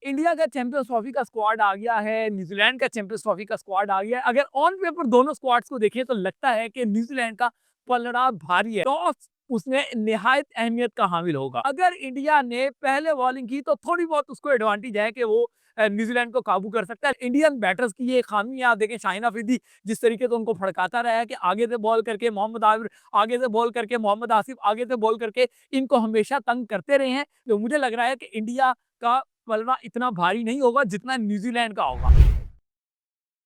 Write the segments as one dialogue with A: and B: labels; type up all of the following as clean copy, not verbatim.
A: India का champions trophy का squad आ गया है, न्यूजीलैंड का चैंपियंस ट्रॉफी का स्क्वाड आ गया है। अगर ऑन पेपर दोनों स्क्वाड्स को देखें तो लगता है कि न्यूजीलैंड का पलड़ा भारी है। टॉस उसमें निहायत अहमियत का हामिल होगा। अगर इंडिया ने पहले बॉलिंग की तो थोड़ी बहुत उसको एडवांटेज है कि वो न्यूजीलैंड को काबू कर सकता है। इंडियन बैटर्स की ये खामी है। आप देखें शाहिन अफरीदी जिस तरीके से उनको फड़काता रहा है कि आगे से बॉल करके मोहम्मद आबिर, आगे से बॉल करके मोहम्मद आसिफ, आगे से बॉल करके इनको हमेशा तंग करते रहे हैं। तो मुझे लग रहा है कि इंडिया का पलड़ा इतना भारी नहीं होगा जितना न्यूजीलैंड का होगा।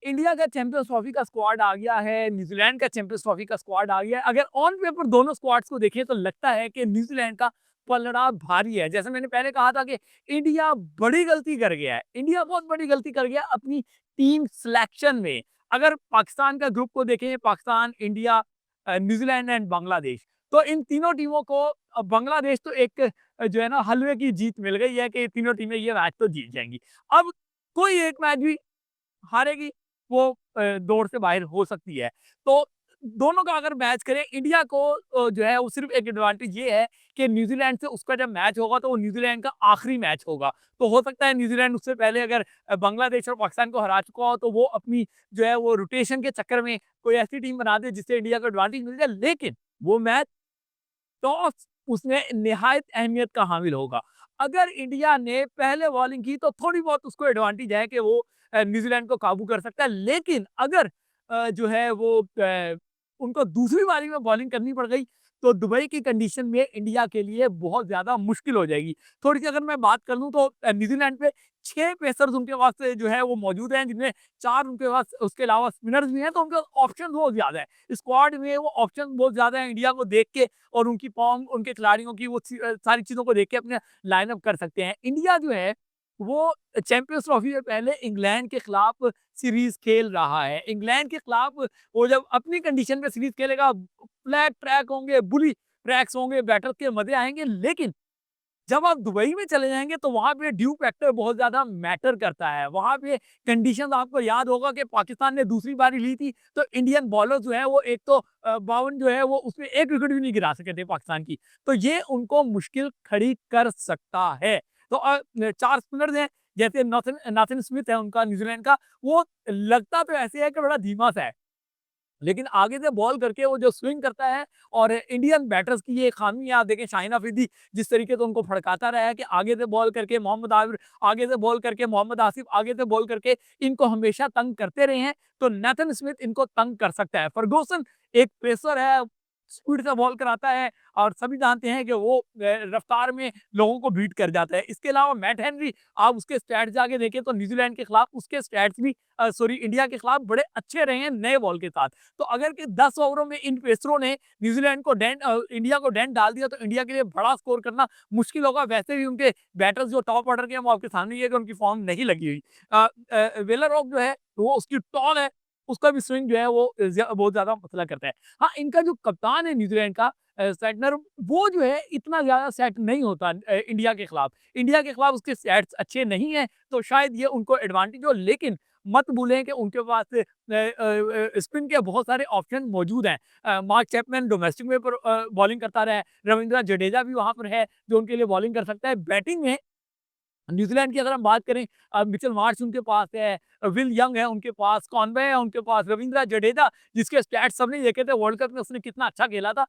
A: इंडिया का चैंपियंस ट्रॉफी का स्क्वाड आ गया है, न्यूजीलैंड का चैंपियंस ट्रॉफी का स्क्वाड आ गया है। अगर ऑन पेपर दोनों स्क्वाड्स को देखें तो लगता है कि न्यूजीलैंड का पलड़ा भारी है। जैसे मैंने पहले कहा था कि इंडिया बड़ी गलती कर गया है। इंडिया बहुत बड़ी गलती कर गया अपनी टीम सिलेक्शन में। अगर पाकिस्तान का ग्रुप को देखें, Pakistan, India, New Zealand and Bangladesh, तो इन तीनों टीमों को बांग्लादेश तो एक जो है ना हलवे की जीत मिल गई है कि तीनों टीमें ये मैच तो जीत जाएंगी। अब कोई एक मैच भी हारेगी, वो दौड़ से बाहर हो सकती है। तो दोनों का अगर मैच करें, इंडिया को जो है वो सिर्फ एक एडवांटेज ये है कि न्यूजीलैंड से उसका जब मैच होगा तो वो न्यूजीलैंड का आखिरी मैच होगा। तो हो सकता है न्यूजीलैंड उससे पहले अगर बांग्लादेश और पाकिस्तान को हरा चुका हो तो वो अपनी जो है वो रोटेशन के चक्कर में कोई ऐसी टीम बना दे जिससे इंडिया को एडवांटेज मिल जाए। लेकिन वो मैच टॉस उसमें निहायत अहमियत का हामिल होगा। अगर इंडिया ने पहले बॉलिंग की तो थोड़ी बहुत उसको एडवांटेज है कि वो न्यूजीलैंड को काबू कर सकता है। लेकिन अगर जो है वो उनको दूसरी बारी में बॉलिंग करनी पड़ गई तो दुबई की कंडीशन में इंडिया के लिए बहुत ज्यादा मुश्किल हो जाएगी। थोड़ी सी अगर मैं बात कर लूँ तो न्यूजीलैंड पे 6 पेसर्स उनके पास जो है वो मौजूद हैं, जिनमें 4 उनके पास उसके अलावा स्पिनर्स भी हैं। तो उनके ऑप्शन बहुत ज्यादा है, स्क्वाड में वो ऑप्शन बहुत ज्यादा है। इंडिया को देख के और उनकी फॉर्म, उनके खिलाड़ियों की वो सारी चीज़ों को देख के अपने लाइनअप कर सकते हैं। इंडिया जो है वो चैंपियंस ट्रॉफी से पहले इंग्लैंड के खिलाफ सीरीज खेल रहा है। इंग्लैंड के खिलाफ वो जब अपनी कंडीशन में सीरीज खेलेगा, फ्लैट ट्रैक होंगे, बुली ट्रैक्स होंगे, बैटर्स के मजे आएंगे। लेकिन जब आप दुबई में चले जाएंगे तो वहां पे ड्यू फैक्टर बहुत ज्यादा मैटर करता है। वहां पे कंडीशंस आपको याद होगा कि पाकिस्तान ने दूसरी बारी ली थी तो इंडियन बॉलर जो है वो एक तो 52 जो है वो उसमें एक विकेट भी नहीं गिरा सके थे पाकिस्तान की। तो ये उनको मुश्किल खड़ी कर सकता है। तो 4 स्पिनर्स हैं, जैसे नाथन नाथन स्मिथ है उनका न्यूजीलैंड का। वो लगता तो ऐसे है कि बड़ा धीमा सा है, लेकिन आगे से बॉल करके वो जो स्विंग करता है। और इंडियन बैटर्स की ये खामी है। आप देखें शाहिन अफरीदी जिस तरीके से उनको फड़काता रहा है कि आगे से बॉल करके मोहम्मद आबिर, आगे से बॉल करके मोहम्मद आसिफ, आगे से बॉल करके इनको हमेशा तंग करते रहे हैं। तो नेथन स्मिथ इनको तंग कर सकता है। फर्गूसन एक पेसर है, स्पीड से बॉल कराता है और सभी जानते हैं कि वो रफ्तार में लोगों को बीट कर जाता है। इसके अलावा मैट हेनरी, आप उसके स्टैट्स जाके देखें तो न्यूजीलैंड के खिलाफ उसके स्टैट्स भी सॉरी इंडिया के खिलाफ बड़े अच्छे रहे हैं नए बॉल के साथ। तो अगर के 10 ओवरों में इन पेसरों ने न्यूजीलैंड को इंडिया को डेंट डाल दिया तो इंडिया के लिए बड़ा स्कोर करना मुश्किल होगा। वैसे भी उनके बैटर्स जो टॉप ऑर्डर के हैं वो आपके सामने ही है कि उनकी फॉर्म नहीं लगी हुई। वेलर रॉक जो है वो उसकी टॉल है, उसका भी स्विंग जो है वो बहुत ज्यादा मसला करता है। हाँ, इनका जो कप्तान है न्यूजीलैंड का सेटनर, वो जो है इतना ज्यादा सेट नहीं होता इंडिया के खिलाफ। इंडिया के खिलाफ उसके सेट्स अच्छे नहीं है तो शायद ये उनको एडवांटेज हो। लेकिन मत भूलें कि उनके पास स्पिन के बहुत सारे ऑप्शन मौजूद हैं। मार्क चैपमैन डोमेस्टिक में बॉलिंग करता रहा है, रविंद्र जडेजा भी वहां पर है जो उनके लिए बॉलिंग कर सकता है। बैटिंग में न्यूजीलैंड की अगर हम बात करें, मिचेल मार्श उनके पास है, विल यंग है उनके पास, कॉनवे है उनके पास, रविंद्र जडेजा जिसके स्टैट्स सबने देखे थे वर्ल्ड कप में, उसने कितना अच्छा खेला था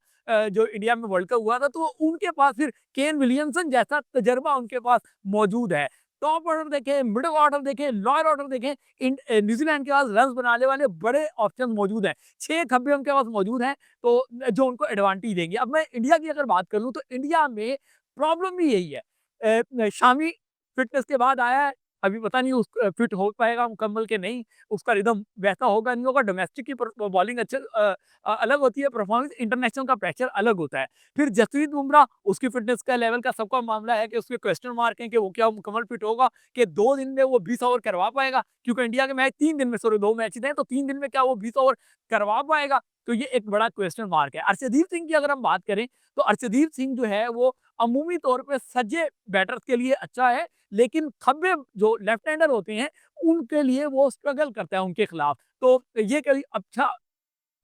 A: जो इंडिया में वर्ल्ड कप हुआ था। तो उनके पास फिर केन विलियमसन जैसा तजर्बा उनके पास मौजूद है। टॉप ऑर्डर देखें, मिडिल ऑर्डर देखें, लोअर ऑर्डर देखें, न्यूजीलैंड के पास रन बनाने वाले बड़े ऑप्शन मौजूद हैं। 6 खब्बे उनके पास मौजूद हैं तो जो उनको एडवांटेज देंगे। अब मैं इंडिया की अगर बात कर लूँ तो इंडिया में प्रॉब्लम भी यही है। शामी फिटनेस के बाद आया है, अभी पता नहीं उस फिट हो पाएगा मुकम्मल के नहीं, उसका रिदम वैसा होगा नहीं होगा। डोमेस्टिक की बॉलिंग अलग होती है, परफॉर्मेंस इंटरनेशनल का प्रेशर अलग होता है। फिर जसप्रीत बुमराह, उसकी फिटनेस का लेवल का सबका मामला है कि उसके क्वेश्चन मार्क है कि वो क्या मुकम्मल फिट होगा, कि 2 दिन में वो 20 ओवर करवा पाएगा, क्योंकि इंडिया के मैच 3 दिन में, सॉरी 2 मैच हैं तो 3 दिन में क्या वो 20 ओवर करवा पाएगा। तो ये एक बड़ा क्वेश्चन मार्क है। अर्शदीप सिंह की अगर हम बात करें तो अर्शदीप सिंह जो है वो अमूमी तौर पे सज्जे बैटर्स के लिए अच्छा है, लेकिन खब्बे जो लेफ्ट हैंडर होते हैं उनके लिए वो स्ट्रगल करता है उनके खिलाफ। तो ये कोई अच्छा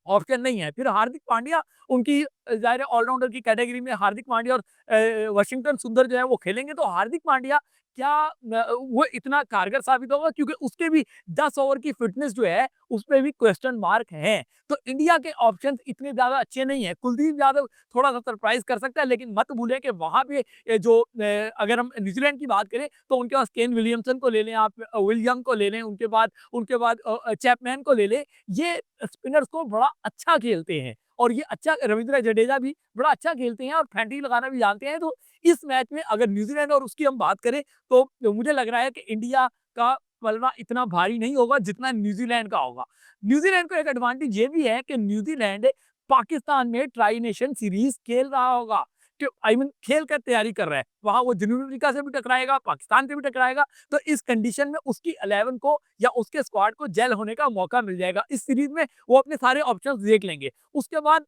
A: ऑप्शन नहीं है। फिर हार्दिक पांड्या उनकी ज़ाहिर है ऑलराउंडर की कैटेगरी में हार्दिक पांड्या और वाशिंगटन सुंदर जो है वो खेलेंगे, तो हार्दिक पांड्या क्या वो इतना कारगर साबित होगा, क्योंकि उसके भी 10 ओवर की फिटनेस जो है उस पे भी क्वेश्चन मार्क है। तो इंडिया के ऑप्शंस इतने ज़्यादा अच्छे नहीं है। कुलदीप यादव थोड़ा-सा सरप्राइज़ कर सकता है, लेकिन मत भूलें कि वहाँ पे जो अगर हम न्यूज़ीलैंड की बात करें तो उनके पास केन विलियमसन को ले लें आप, विलियम को ले लें, उनके बाद चैपमैन को ले लें। ये स्पिनर्स को बड़ा अच्छा खेलते हैं और ये अच्छा रविंद्र जडेजा भी बड़ा अच्छा खेलते हैं और फैंटी लगाना भी जानते हैं। तो इस मैच में अगर न्यूज़ीलैंड और उसकी हम बात करें तो मुझे लग रहा है कि इंडिया का पलड़ा इतना भारी नहीं होगा जितना न्यूज़ीलैंड का होगा। न्यूज़ीलैंड को एक एडवांटेज ये भी है कि न्यूज़ीलैंड पाकिस्तान में ट्राई नेशन सीरीज खेल रहा होगा। कि आई मीन खेल कर तैयारी कर रहा है। वहाँ वो जनूबी अफ्रीका से भी टकराएगा, पाकिस्तान से भी टकराएगा। तो इस कंडीशन में उसकी 11 को या उसके स्क्वाड को जेल होने का मौका मिल जाएगा। इस सीरीज में वो अपने सारे ऑप्शंस देख लेंगे। उसके बाद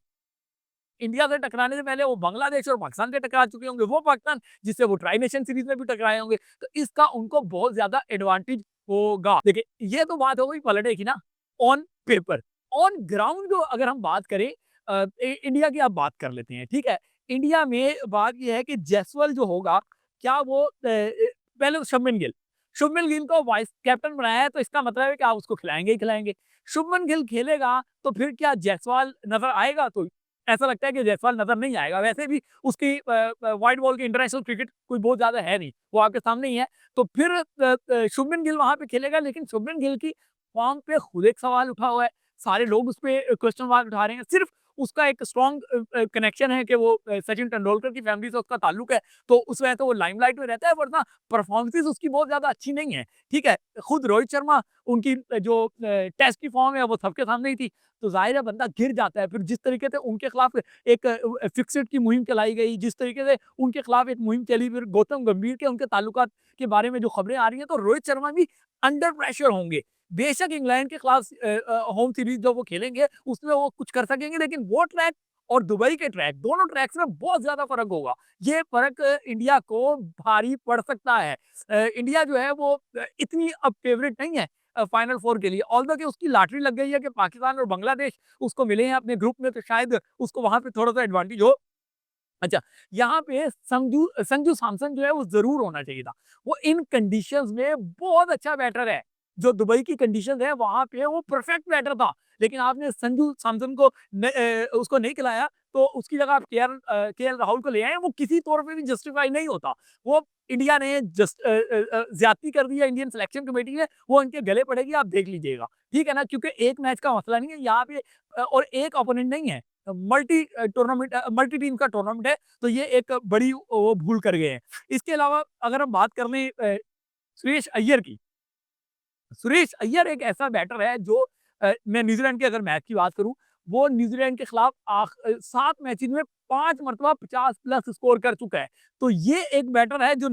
A: इंडिया से टकराने से पहले वो बांग्लादेश और पाकिस्तान से टकरा चुके होंगे, वो पाकिस्तान जिससे वो ट्राई नेशन सीरीज में भी टकराए होंगे, तो इसका उनको बहुत ज्यादा एडवांटेज होगा। देखिए ये तो बात हो गई पलड़े की ना, ऑन पेपर। ऑन ग्राउंड जो अगर हम बात करें इंडिया की आप बात कर लेते हैं, ठीक है। इंडिया में बात यह है कि जयसवाल जो होगा, क्या वो पहले तो शुभमन गिल को वाइस कैप्टन बनाया है, तो इसका मतलब है कि आप उसको खिलाएंगे ही खिलाएंगे। शुभमन गिल खेलेगा तो फिर क्या जायसवाल नजर आएगा? तो ऐसा लगता है कि जायसवाल नजर नहीं आएगा। वैसे भी उसकी व्हाइट बॉल की इंटरनेशनल क्रिकेट कोई बहुत ज्यादा है नहीं, वो आपके सामने ही है। तो फिर शुभमन गिल वहां पे खेलेगा, लेकिन शुभमन गिल की फॉर्म पे खुद एक सवाल उठा हुआ है। सारे लोग उस पर क्वेश्चन मार्क उठा रहे हैं। सिर्फ उसका एक स्ट्रॉन्ग कनेक्शन है कि वो सचिन तेंदुलकर की फैमिली से उसका ताल्लुक है, तो उस वजह से वो लाइमलाइट में रहता है, वरना परफॉर्मेंस उसकी बहुत ज्यादा अच्छी नहीं है। ठीक है, खुद रोहित शर्मा उनकी जो टेस्ट की फॉर्म है वो सबके सामने ही थी। तो जाहिर है बंदा गिर जाता है। फिर जिस तरीके से उनके खिलाफ एक फिक्सेड की मुहिम चलाई गई, जिस तरीके से उनके खिलाफ एक मुहिम चली, फिर गौतम गंभीर के उनके ताल्लुकात के बारे में जो खबरें आ रही हैं, तो रोहित शर्मा भी अंडर प्रेशर होंगे। बेशक इंग्लैंड के खिलाफ होम सीरीज जो वो खेलेंगे उसमें वो कुछ कर सकेंगे, लेकिन वो ट्रैक और दुबई के ट्रैक, दोनों ट्रैक्स में बहुत ज्यादा फर्क होगा। ये फर्क इंडिया को भारी पड़ सकता है। इंडिया जो है वो इतनी अब फेवरेट नहीं है फाइनल फोर के लिए, ऑल्दो कि उसकी लॉटरी लग गई है कि पाकिस्तान और बांग्लादेश उसको मिले हैं अपने ग्रुप में, तो शायद उसको वहां पे थोड़ा सा एडवांटेज हो। अच्छा, यहाँ पे संजू संजू सैमसन जो है वो जरूर होना चाहिए था। वो इन कंडीशंस में बहुत अच्छा बैटर है। जो दुबई की कंडीशंस है वहां पे वो परफेक्ट बैटर था, लेकिन आपने संजू सैमसन को उसको नहीं खिलाया, तो उसकी जगह आप केएल राहुल को ले आए। वो किसी तौर पे भी जस्टिफाई नहीं होता। वो इंडिया ने ज्यादती कर दी है इंडियन सिलेक्शन कमेटी ने, वो इनके गले पड़ेगी, आप देख लीजिएगा। ठीक है ना, क्योंकि एक मैच का मसला नहीं है यहाँ पे और एक ओपोनेंट नहीं है, मल्टी टीम का टूर्नामेंट है। तो ये एक बड़ी वो भूल कर गए हैं। इसके अलावा अगर हम बात कर लें सुरेश अय्यर की, सुरेश अय्यर एक ऐसा बैटर है जो मैं न्यूजीलैंड के अगर मैच की बात करूं, वो न्यूजीलैंड के खिलाफ 7 मैचेस में 5 मरतबा 50+ स्कोर कर चुका है। तो ये एक बैटर है जो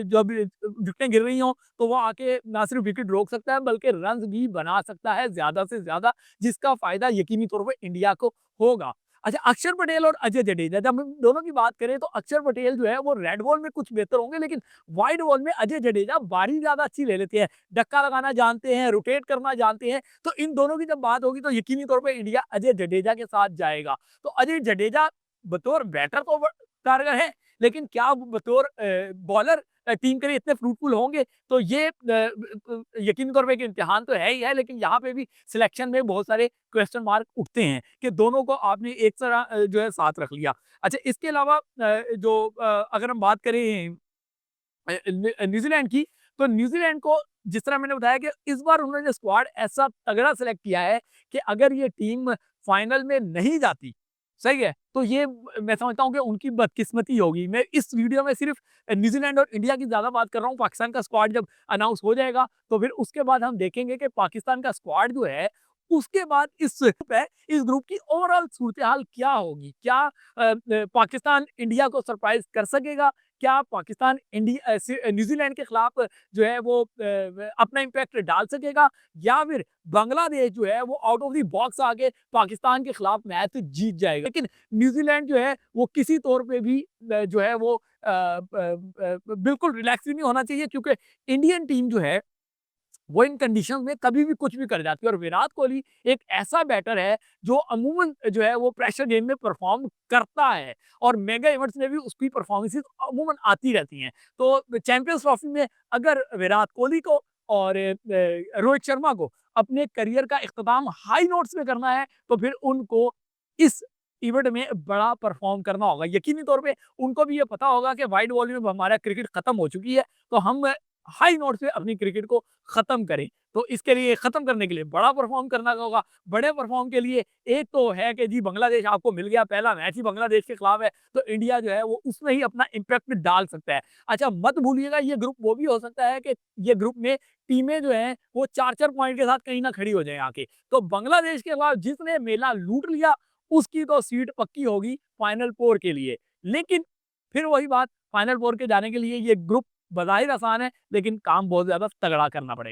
A: जब विकेटें गिर रही हो तो वो आके ना सिर्फ विकेट रोक सकता है बल्कि रन भी बना सकता है ज्यादा से ज्यादा, जिसका फायदा यकीनी तौर पर इंडिया को होगा। अच्छा, अक्षर पटेल और अजय जडेजा, जब हम दोनों की बात करें तो अक्षर पटेल जो है वो रेड बॉल में कुछ बेहतर होंगे, लेकिन व्हाइट बॉल में अजय जडेजा बारी ज्यादा अच्छी ले लेते हैं, डक्का लगाना जानते हैं, रोटेट करना जानते हैं। तो इन दोनों की जब बात होगी तो यकीनी तौर पर इंडिया अजय जडेजा के साथ जाएगा। तो अजय जडेजा बतौर बैटर तो कारगर है, लेकिन क्या वो बतौर बॉलर टीम के लिए इतने फ्रूटफुल होंगे? तो ये यकीनी तौर पे एक इम्तिहान तो है ही है, लेकिन यहाँ पे भी सिलेक्शन में बहुत सारे क्वेश्चन मार्क उठते हैं कि दोनों को आपने एक तरह जो है साथ रख लिया। अच्छा, इसके अलावा अगर हम बात करें न्यूजीलैंड की, तो न्यूजीलैंड को जिस तरह मैंने बताया कि इस बार उन्होंने स्क्वाड ऐसा तगड़ा सेलेक्ट किया है कि अगर ये टीम फाइनल में नहीं जाती, सही है, तो ये मैं समझता हूँ कि उनकी बदकिस्मती होगी। मैं इस वीडियो में सिर्फ न्यूजीलैंड और इंडिया की ज्यादा बात कर रहा हूँ। पाकिस्तान का स्क्वाड जब अनाउंस हो जाएगा तो फिर उसके बाद हम देखेंगे कि पाकिस्तान का स्क्वाड जो है उसके बाद इस ग्रुप की ओवरऑल सूरत हाल क्या होगी। क्या पाकिस्तान इंडिया को सरप्राइज कर सकेगा? क्या पाकिस्तान इंडिया न्यूजीलैंड के खिलाफ जो है वो अपना इम्पैक्ट डाल सकेगा, या फिर बांग्लादेश जो है वो आउट ऑफ द बॉक्स आके पाकिस्तान के खिलाफ मैच जीत जाएगा? लेकिन न्यूजीलैंड जो है वो किसी तौर पे भी जो है वो बिल्कुल रिलैक्स नहीं होना चाहिए, क्योंकि इंडियन टीम जो है वो इन कंडीशंस में कभी भी कुछ भी कर जाती है और विराट कोहली एक ऐसा बैटर है जो अमूमन जो है वो प्रेशर गेम में परफॉर्म करता है और मेगा इवेंट्स में भी उसकी परफॉर्मेंसेस अमूमन आती रहती हैं। तो चैंपियंस ट्रॉफी में अगर विराट कोहली को और रोहित शर्मा को अपने करियर का इख्तिताम हाई नोट्स पे करना है तो फिर उनको इस इवेंट में बड़ा परफॉर्म करना होगा। यकीनी तौर पे उनको भी ये पता होगा कि वाइड वॉल्यूम में हमारा क्रिकेट खत्म हो चुकी है, तो हम हाई नोट पे अपनी क्रिकेट को खत्म करें। तो इसके लिए खत्म करने के लिए बड़ा परफॉर्म करना होगा। बड़े परफॉर्म के लिए एक तो है कि जी बांग्लादेश आपको मिल गया, पहला मैच ही बांग्लादेश के खिलाफ है, तो इंडिया जो है वो उसमें ही अपना इम्पैक्ट डाल सकता है। अच्छा मत भूलिएगा ये ग्रुप वो भी हो सकता है कि ये ग्रुप में टीमें जो हैं वो 4-4 पॉइंट के साथ कहीं ना खड़ी हो जाएँ आके। तो बांग्लादेश के खिलाफ जिसने मेला लूट लिया उसकी तो सीट पक्की होगी फाइनल 4 के लिए। लेकिन फिर वही बात, फाइनल 4 के जाने के लिए ये ग्रुप बज़ाहिर आसान है, लेकिन काम बहुत ज़्यादा तगड़ा करना पड़ेगा।